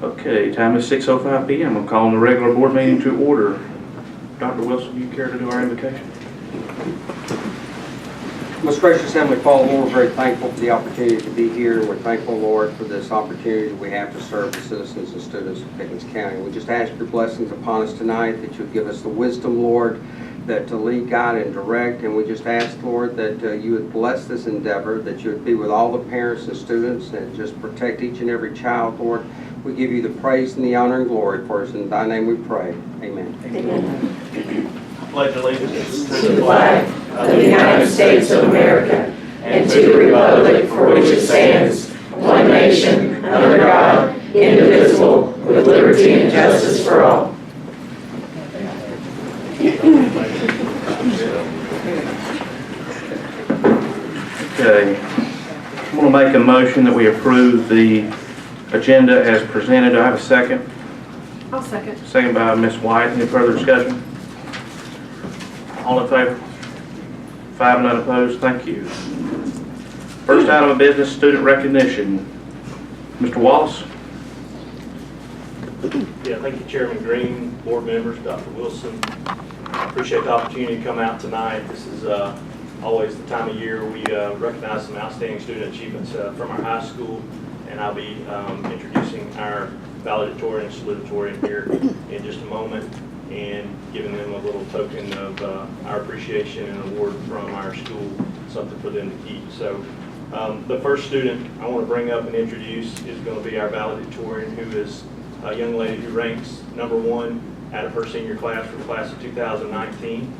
Okay, time is 6:05 p.m. I'm calling the regular board meeting to order. Dr. Wilson, you care to do our invocation? Most gracious Heavenly Father, Lord, we're very thankful for the opportunity to be here, and we're thankful, Lord, for this opportunity we have to serve the citizens and students of Pickens County. We just ask your blessings upon us tonight, that you'll give us the wisdom, Lord, that to lead, guide, and direct. And we just ask, Lord, that you would bless this endeavor, that you would be with all the parents and students, and just protect each and every child, Lord. We give you the praise and the honor and glory for us. In thy name we pray. Amen. Amen. Pledge allegiance To the flag of the United States of America and to the republic for which it stands, one nation, under God, indivisible, with liberty and justice for all. Okay. I'm going to make a motion that we approve the agenda as presented. Do I have a second? I'll second. Second by Ms. White. Any further discussion? All in favor? 5, none opposed. Thank you. First item of business, student recognition. Mr. Wallace? Yeah, thank you, Chairman Green, board members, Dr. Wilson. I appreciate the opportunity to come out tonight. This is always the time of year we recognize some outstanding student achievements from our high school, and I'll be introducing our Valedictorian and Salutatorian here in just a moment, and giving them a little token of our appreciation and award from our school, something for them to keep. So the first student I want to bring up and introduce is going to be our Valedictorian, who is a young lady who ranks #1 out of her senior class for the class of 2019.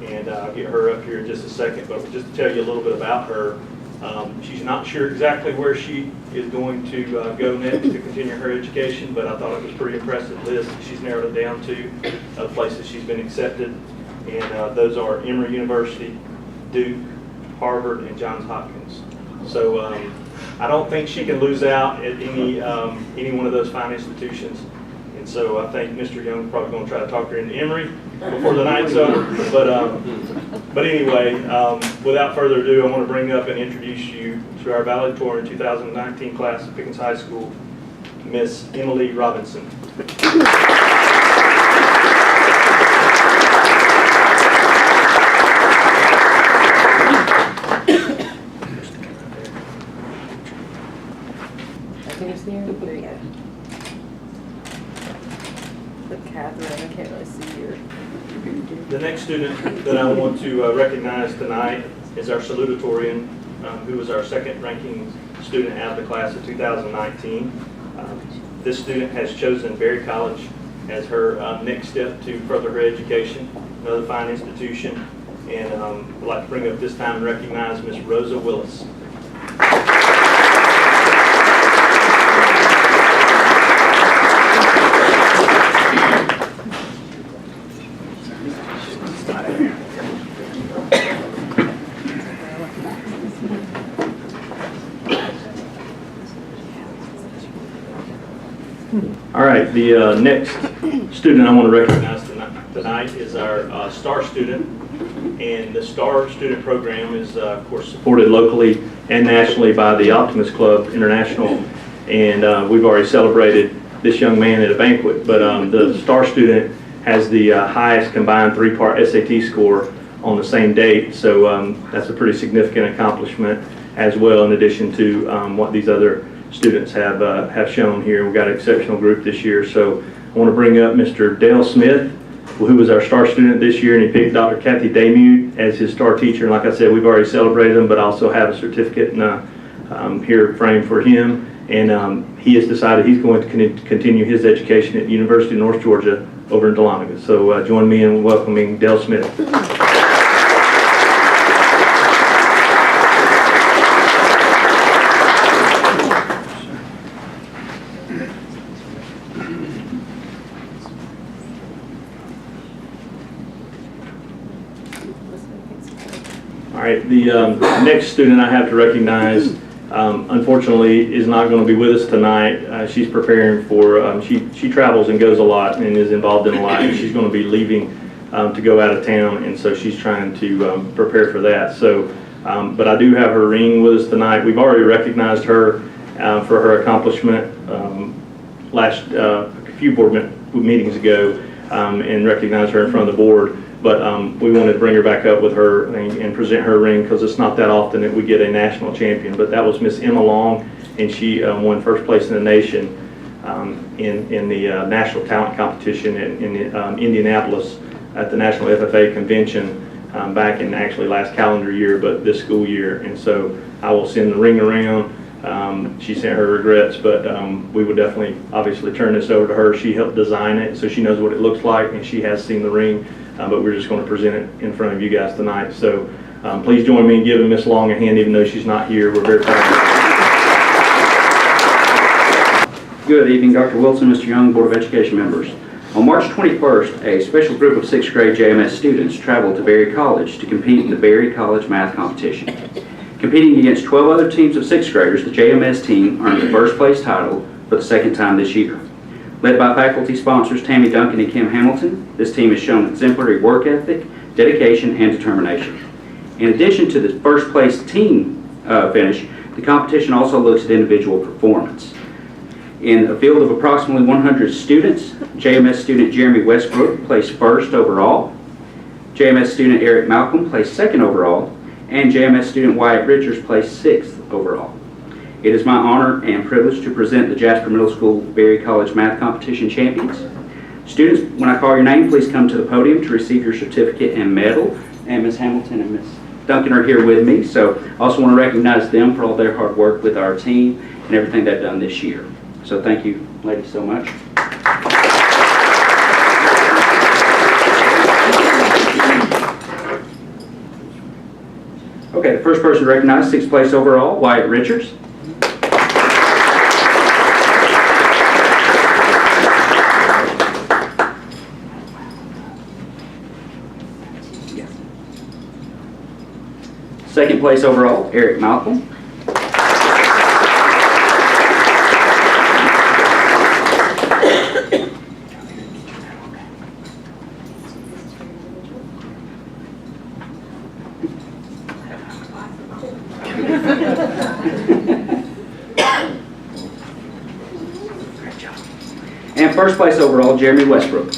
And I'll get her up here in just a second, but just to tell you a little bit about her, she's not sure exactly where she is going to go next to continue her education, but I thought it was a pretty impressive list. She's narrowed it down to places she's been accepted, and those are Emory University, Duke, Harvard, and Johns Hopkins. So I don't think she can lose out at any one of those fine institutions. And so I think Mr. Young's probably going to try to talk her into Emory before the night's over. But anyway, without further ado, I want to bring up and introduce you to our Valedictorian 2019 class at Pickens High School, Miss Emily Robinson. There you go. Look, Catherine, I can't really see your. The next student that I want to recognize tonight is our Salutatorian, who was our second ranking student out of the class of 2019. This student has chosen Berry College as her next step to further her education, another fine institution. And I'd like to bring up this time and recognize Miss Rosa Willis. All right, the next student I want to recognize tonight is our STAR student, and the STAR student program is, of course, supported locally and nationally by the Optimist Club International, and we've already celebrated this young man at a banquet, but the STAR student has the highest combined 3-part SAT score on the same date, so that's a pretty significant accomplishment as well, in addition to what these other students have shown here. We've got an exceptional group this year, so I want to bring up Mr. Dale Smith, who was our STAR student this year, and he picked Dr. Kathy Daymute as his STAR teacher. And like I said, we've already celebrated him, but I also have a certificate here framed for him. And he has decided he's going to continue his education at the University of North Georgia over in Dahlonega. So join me in welcoming Dale Smith. All right, the next student I have to recognize, unfortunately, is not going to be with us tonight. She's preparing for, she travels and goes a lot and is involved in a lot, and she's going to be leaving to go out of town, and so she's trying to prepare for that. So, but I do have her ring with us tonight. We've already recognized her for her accomplishment a few board meetings ago and recognized her in front of the board. But we wanted to bring her back up with her and present her ring, because it's not that often that we get a national champion. But that was Miss Emma Long, and she won first place in the nation in the National Talent Competition in Indianapolis at the National FFA Convention back in actually last calendar year, but this school year. And so I will send the ring around. She sent her regrets, but we would definitely, obviously, turn this over to her. She helped design it, so she knows what it looks like, and she has seen the ring. But we're just going to present it in front of you guys tonight. So please join me in giving Miss Long a hand, even though she's not here. We're very proud of her. Good evening, Dr. Wilson, Mr. Young, Board of Education members. On March 21st, a special group of 6th grade JMS students traveled to Berry College to compete in the Berry College Math Competition. Competing against 12 other teams of 6th graders, the JMS team earned the first place title for the second time this year. Led by faculty sponsors Tammy Duncan and Kim Hamilton, this team has shown exemplary work ethic, dedication, and determination. In addition to the first place team finish, the competition also looks at individual performance. In a field of approximately 100 students, JMS student Jeremy Westbrook placed first overall, JMS student Eric Malcolm placed second overall, and JMS student Wyatt Richards placed sixth overall. It is my honor and privilege to present the Jasper Middle School Berry College Math Competition champions. Students, when I call your name, please come to the podium to receive your certificate and medal. And Ms. Hamilton and Ms. Duncan are here with me, so I also want to recognize them for all their hard work with our team and everything they've done this year. So thank you, ladies, so much. Okay, the first person recognized, 6th place overall, Wyatt Richards. Second place overall, Eric Malcolm. And first place overall, Jeremy Westbrook.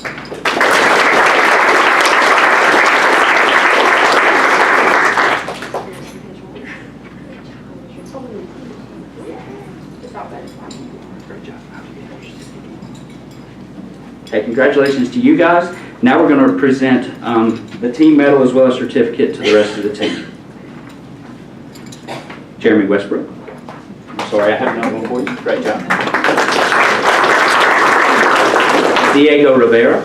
Okay, congratulations to you guys. Now we're going to present the team medal as well as certificate to the rest of the team. Jeremy Westbrook. I'm sorry, I have another one for you. Great job. Diego Rivera.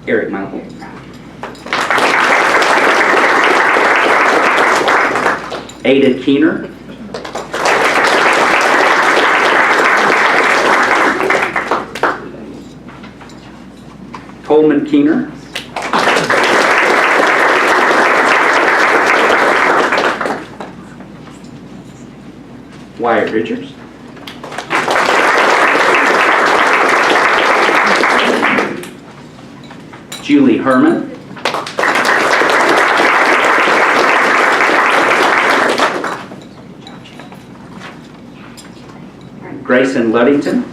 Eric Michael. Ada Keener. Coleman Keener. Wyatt Richards. Julie Herman. Grayson Luddington.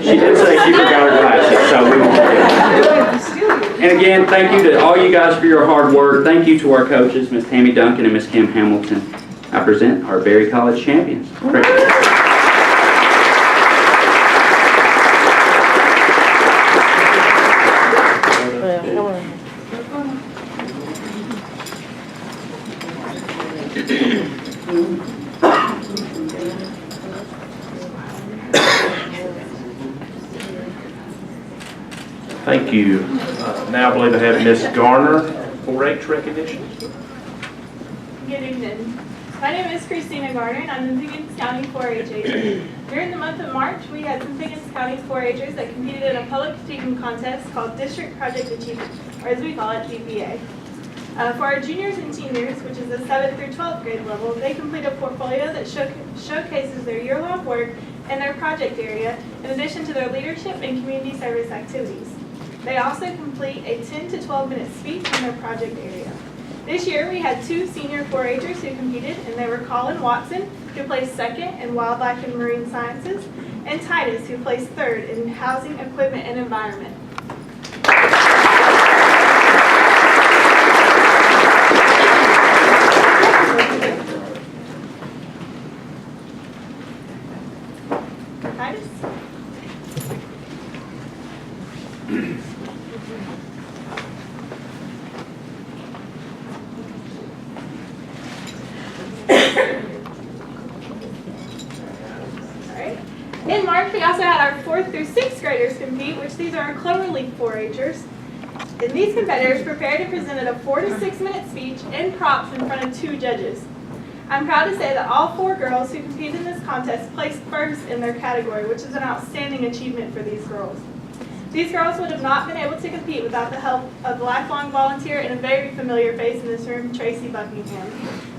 She did say she forgot her glasses, so we won't. And again, thank you to all you guys for your hard work. Thank you to our coaches, Ms. Tammy Duncan and Ms. Kim Hamilton. I present our Berry College champions. Thank you. Now I believe I have Miss Garner, 4-H recognition. Good evening. My name is Christina Garner, and I'm the Pickens County 4-H agent. During the month of March, we had some Pickens County 4-Hers that competed in a public speaking contest called District Project Achievement, or as we call it, DPA. For our juniors and seniors, which is the 7th through 12th grade level, they complete a portfolio that showcases their year-long work in their project area, in addition to their leadership and community service activities. They also complete a 10 to 12 minute speech in their project area. This year, we had 2 senior 4-H'ers who competed, and they were Colin Watson, who placed 2nd in Wildlife and Marine Sciences, and Titus, who placed 3rd in Housing, Equipment, and Environment. Titus? Alright. In March, we also had our 4th through 6th graders compete, which these are our Cloverleaf 4-H'ers. And these competitors prepared and presented a 4 to 6 minute speech and props in front of 2 judges. I'm proud to say that all 4 girls who competed in this contest placed 1st in their category, which is an outstanding achievement for these girls. These girls would have not been able to compete without the help of a lifelong volunteer and a very familiar face in this room, Tracy Buckingham.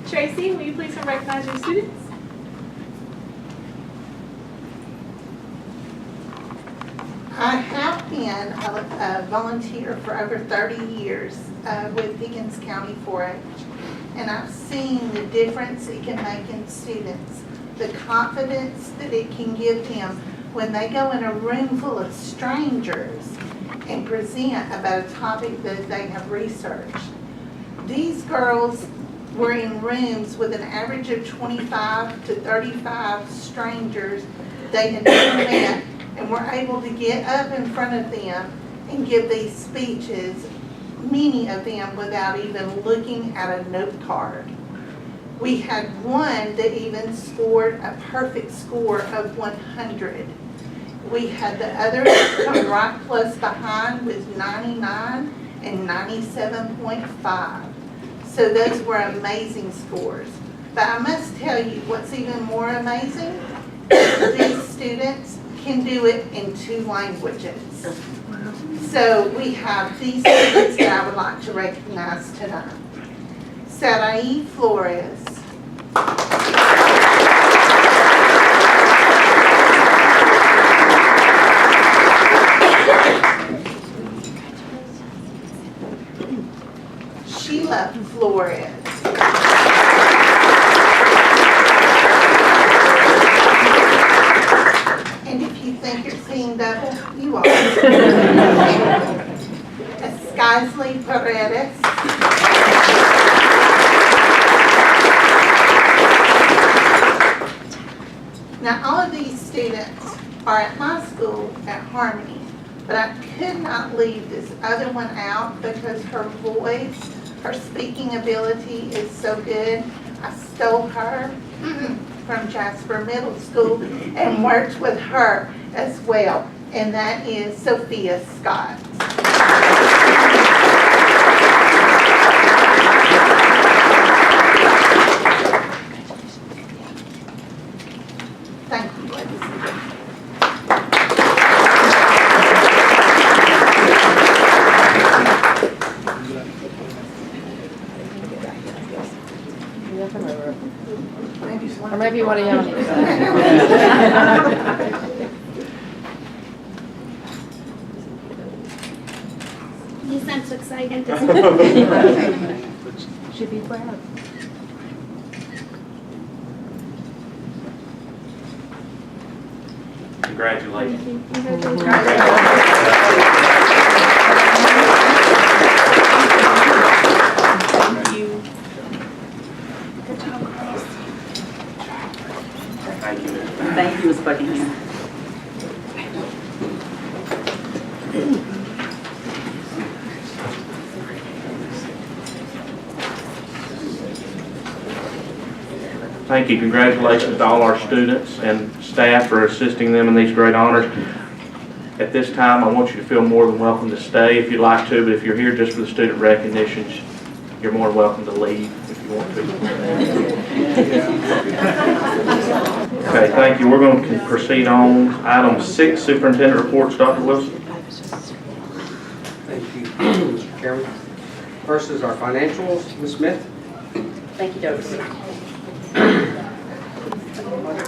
Tracy, will you please come recognize your students? I have been a volunteer for over 30 years with Pickens County 4-H, and I've seen the difference it can make in students, the confidence that it can give them when they go in a room full of strangers and present about a topic that they have researched. These girls were in rooms with an average of 25 to 35 strangers they had never met, and were able to get up in front of them and give these speeches, many of them without even looking at a note card. We had one that even scored a perfect score of 100. We had the others come right close behind with 99 and 97.5. So those were amazing scores. But I must tell you what's even more amazing is these students can do it in 2 languages. So we have these students that I would like to recognize tonight. Sarai Flores. Sheila Flores. And if you think you're seeing double, you are. Skysley Paredes. Now, all of these students are at my school at Harmony, but I could not leave this other one out because her voice, her speaking ability is so good. I stole her from Jasper Middle School and worked with her as well, and that is Sophia Scott. Thank you, ladies and gentlemen. Or maybe you want to yell. You sound so excited. Should be proud. Congratulations. Thank you. Thank you. Thank you, Ms. Buckingham. Thank you. Congratulations to all our students and staff for assisting them in these great honors. At this time, I want you to feel more than welcome to stay if you'd like to, but if you're here just for the student recognitions, you're more than welcome to leave if you want to. Okay, thank you. We're going to proceed on item 6, Superintendent Reports. Dr. Wilson. Thank you, Mr. Chairman. First is our financials. Ms. Smith. Thank you, Dr.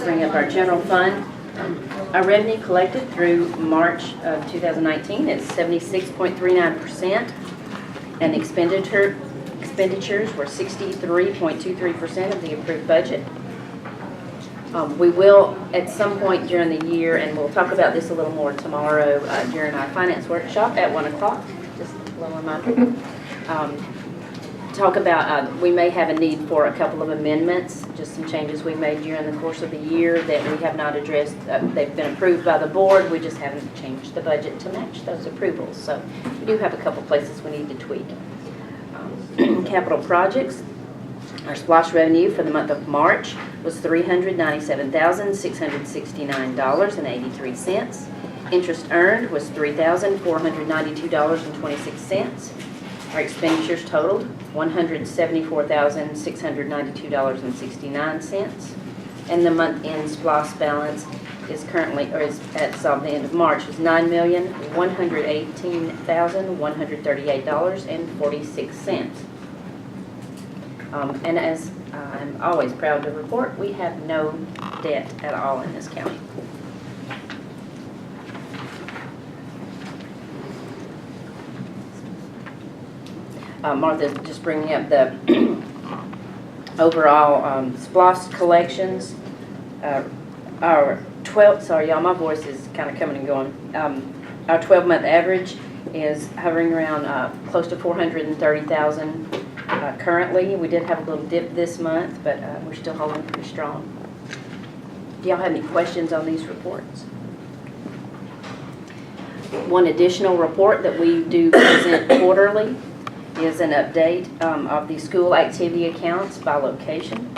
Bring up our general fund. Our revenue collected through March of 2019 is 76.39%, and expenditures were 63.23% of the approved budget. We will, at some point during the year, and we'll talk about this a little more tomorrow during our finance workshop at 1 o'clock, just a little reminder, talk about, we may have a need for a couple of amendments, just some changes we made during the course of the year that we have not addressed. They've been approved by the board, we just haven't changed the budget to match those approvals. So we do have a couple places we need to tweak. Capital projects, our SPLOST revenue for the month of March was $397,669.83. Interest earned was $3,492.26. Our expenditures totaled $174,692.69. And the month-end SPLOST balance is currently, or is at the end of March, was $9,118,138.46. And as I'm always proud to report, we have no debt at all in this county. Martha's just bringing up the overall SPLOST collections. Our 12, sorry y'all, my voice is kind of coming and going. Our 12-month average is hovering around close to $430,000 currently. We did have a little dip this month, but we're still holding pretty strong. Do y'all have any questions on these reports? One additional report that we do present quarterly is an update of the school activity accounts by location.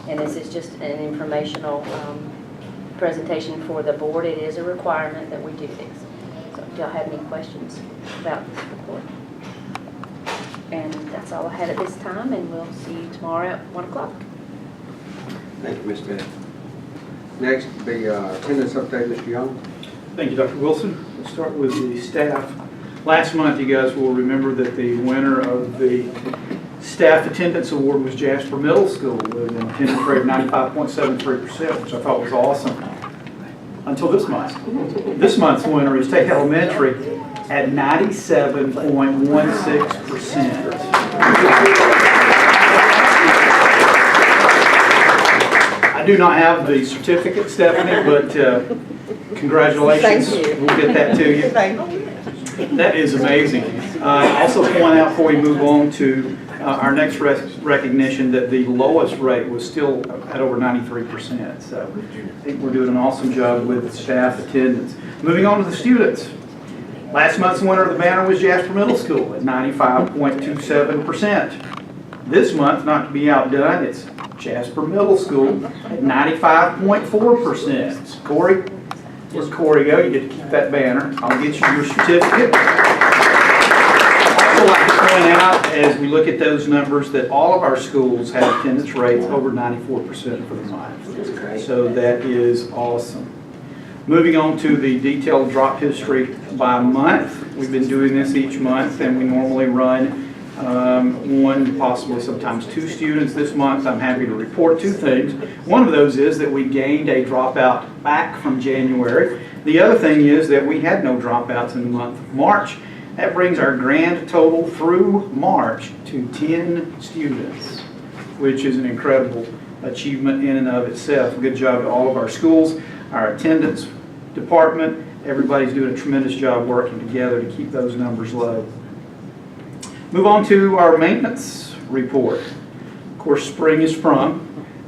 And this is just an informational presentation for the board. It is a requirement that we do this. So do y'all have any questions about this report? And that's all I had at this time, and we'll see you tomorrow at 1 o'clock. Thank you, Ms. Bennett. Next will be attendance update, Mr. Young. Thank you, Dr. Wilson. We'll start with the staff. Last month, you guys will remember that the winner of the Staff Attendance Award was Jasper Middle School with an attendance rate of 95.73%, which I thought was awesome. Until this month. This month's winner is Tate Elementary at 97.16%. I do not have the certificate, Stephanie, but congratulations. Thank you. We'll get that to you. Thank you. That is amazing. Also point out before we move on to our next recognition that the lowest rate was still at over 93%. So I think we're doing an awesome job with staff attendance. Moving on to the students. Last month's winner of the banner was Jasper Middle School at 95.27%. This month, not to be outdone, it's Jasper Middle School at 95.4%. Corey? Where's Corey go? You get to keep that banner. I'll get you your certificate. I'd also like to point out, as we look at those numbers, that all of our schools have attendance rates over 94% for the month. So that is awesome. Moving on to the detailed drop history by month. We've been doing this each month, and we normally run one, possibly sometimes two students. This month I'm happy to report two things. One of those is that we gained a dropout back from January. The other thing is that we had no dropouts in the month of March. That brings our grand total through March to 10 students, which is an incredible achievement in and of itself. Good job to all of our schools, our attendance department. Everybody's doing a tremendous job working together to keep those numbers low. Move on to our maintenance report. Of course, spring is sprung,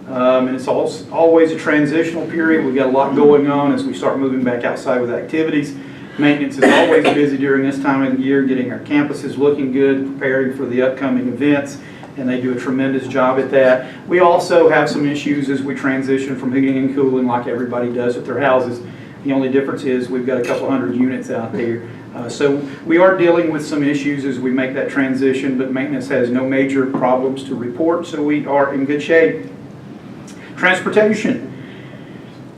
and it's always a transitional period. We've got a lot going on as we start moving back outside with activities. Maintenance is always busy during this time of the year, getting our campuses looking good, preparing for the upcoming events, and they do a tremendous job at that. We also have some issues as we transition from heating and cooling like everybody does at their houses. The only difference is we've got a couple hundred units out there. So we are dealing with some issues as we make that transition, but maintenance has no major problems to report, so we are in good shape. Transportation.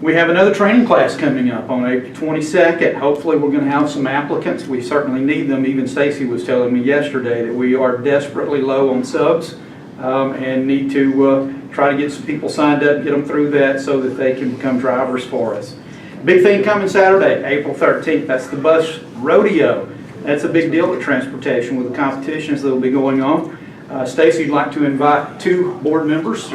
We have another training class coming up on April 22nd. Hopefully we're going to have some applicants. We certainly need them. Even Stacy was telling me yesterday that we are desperately low on subs and need to try to get some people signed up, get them through that so that they can become drivers for us. Big thing coming Saturday, April 13th, that's the bus rodeo. That's a big deal with transportation with the competitions that will be going on. Stacy would like to invite 2 board members,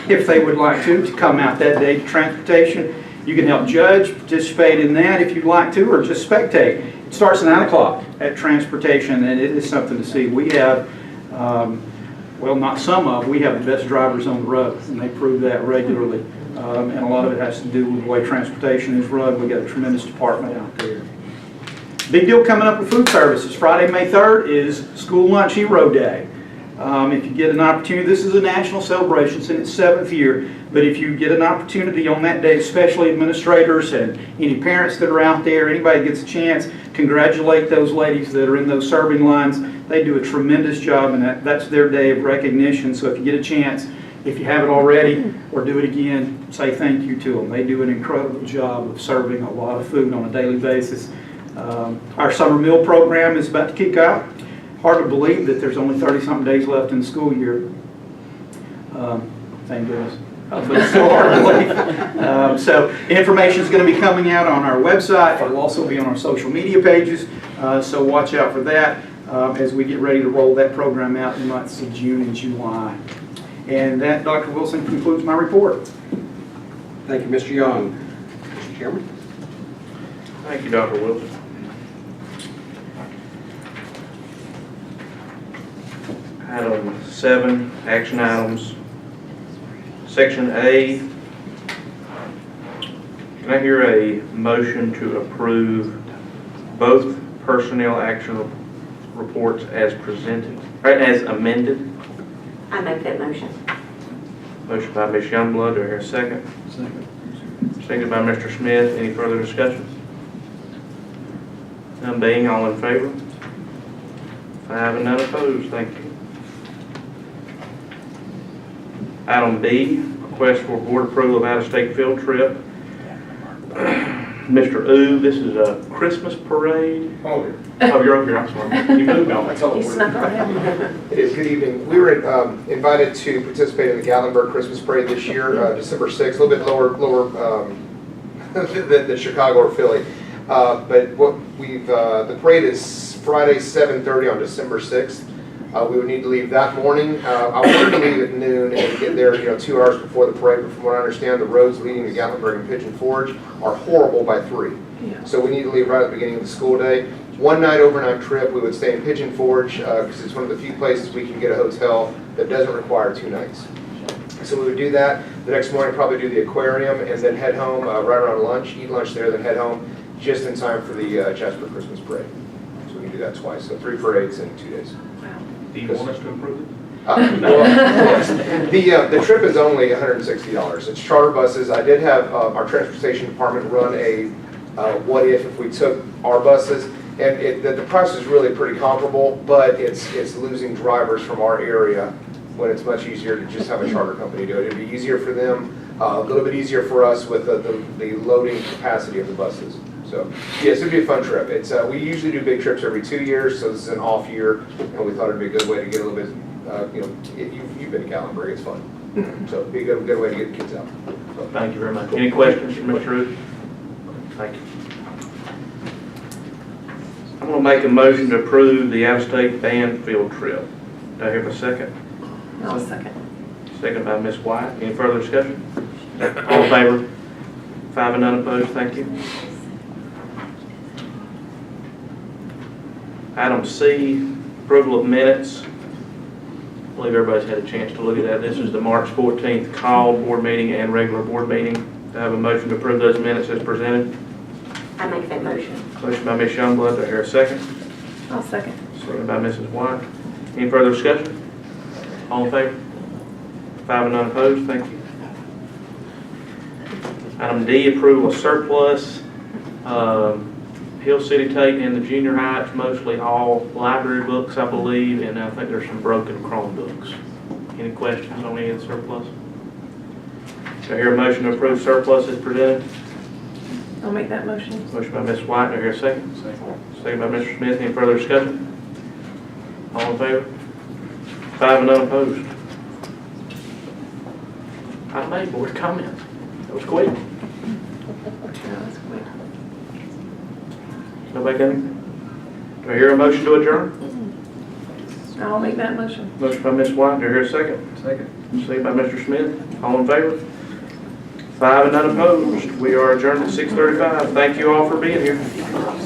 if they would like to come out that day to transportation. You can help judge, participate in that if you'd like to, or just spectate. It starts at 9 o'clock at transportation, and it is something to see. We have, well, not some of, we have the best drivers on the road, and they prove that regularly. And a lot of it has to do with the way transportation is run. We've got a tremendous department out there. Big deal coming up with food services. Friday, May 3rd is School Lunch Hero Day. If you get an opportunity, this is a national celebration, it's in its 7th year, but if you get an opportunity on that day, especially administrators and any parents that are out there, anybody gets a chance, congratulate those ladies that are in those serving lines. They do a tremendous job, and that's their day of recognition. So if you get a chance, if you haven't already, or do it again, say thank you to them. They do an incredible job of serving a lot of food on a daily basis. Our summer meal program is about to kick out. Hard to believe that there's only 30-something days left in the school year. Thank goodness. But it's still hard to believe. So information is going to be coming out on our website. It'll also be on our social media pages. So watch out for that as we get ready to roll that program out in the months of June and July. And that, Dr. Wilson, concludes my report. Thank you, Mr. Young. Mr. Chairman? Thank you, Dr. Wilson. Item 7, action items. Section A. Can I hear a motion to approve both personnel action reports as presented, or as amended? I make that motion. Motion by Ms. Youngblood. Do I hear a second? Second. Seconded by Mr. Smith. Any further discussion? None being, all in favor? 5 and none opposed. Thank you. Item B, request for board approval of out-of-state field trip. Mr. Oubre, this is a Christmas parade. Oh, You're over here, I'm sorry. You moved on. that's all He it snuck was. around. It is, good evening. We were invited to participate in the Gatlinburg Christmas Parade this year, December 6th, a little bit lower than Chicago or Philly. But what the parade is Friday, 7:30 on December 6th. We would need to leave that morning. I wanted to leave at noon and get there, 2 hours before the parade. But from what I understand, the roads leading to Gatlinburg and Pigeon Forge are horrible by 3. Yeah. So we need to leave right at the beginning of the school day. One night overnight trip, we would stay in Pigeon Forge because it's one of the few places we can get a hotel that doesn't require 2 nights. So we would do that. The next morning, probably do the aquarium and then head home right around lunch, eat lunch there, then head home just in time for the Jasper Christmas Parade. So we can do that twice. So 3 parades in 2 days. Do you want us to approve it? The trip is only $160. It's charter buses. I did have our transportation department run a what if we took our buses, and the price is really pretty comparable, but it's losing drivers from our area when it's much easier to just have a charter company do it. It'd be easier for them, a little bit easier for us with the loading capacity of the buses. So yes, it'd be a fun trip. It's we usually do big trips every 2 years, so this is an off year, and we thought it'd be a good way to get a little bit. You've been to Gatlinburg, it's fun. So it'd be a good way to get the kids out. So, Thank you very much. Any questions from Mr. Oubre? Thank you. I'm going to make a motion to approve the out-of-state band field trip. Do I hear a second? I'll second. Second by Ms. White. Any further discussion? All in favor? 5 and none opposed. Thank you. Item C, approval of minutes. I believe everybody's had a chance to look at that. This is the March 14th called board meeting and regular board meeting. Do I have a motion to approve those minutes as presented? I make that motion. Motion by Ms. Youngblood. Do I hear a second? I'll second. Second by Mrs. White. Any further discussion? All in favor? 5 and none opposed. Thank you. Item D, approval of surplus. Hill City Tate and the junior high, it's mostly all library books, I believe, and I think there's some broken Chromebooks. Any questions on any of the surplus? Do I hear a motion to approve surplus as presented? I'll make that motion. Motion by Ms. White. Do I hear a second? Second by Mr. Smith. Any further discussion? All in favor? 5 and none opposed. Item A, board comments. That was quick. That's quick. Nobody got anything? Do I hear a motion to adjourn? I'll make that motion. Motion by Ms. White, do I hear a second? Second. Second by Mr. Smith. All in favor? 5 and none opposed. We are adjourned at 6:35. Thank you all for being here.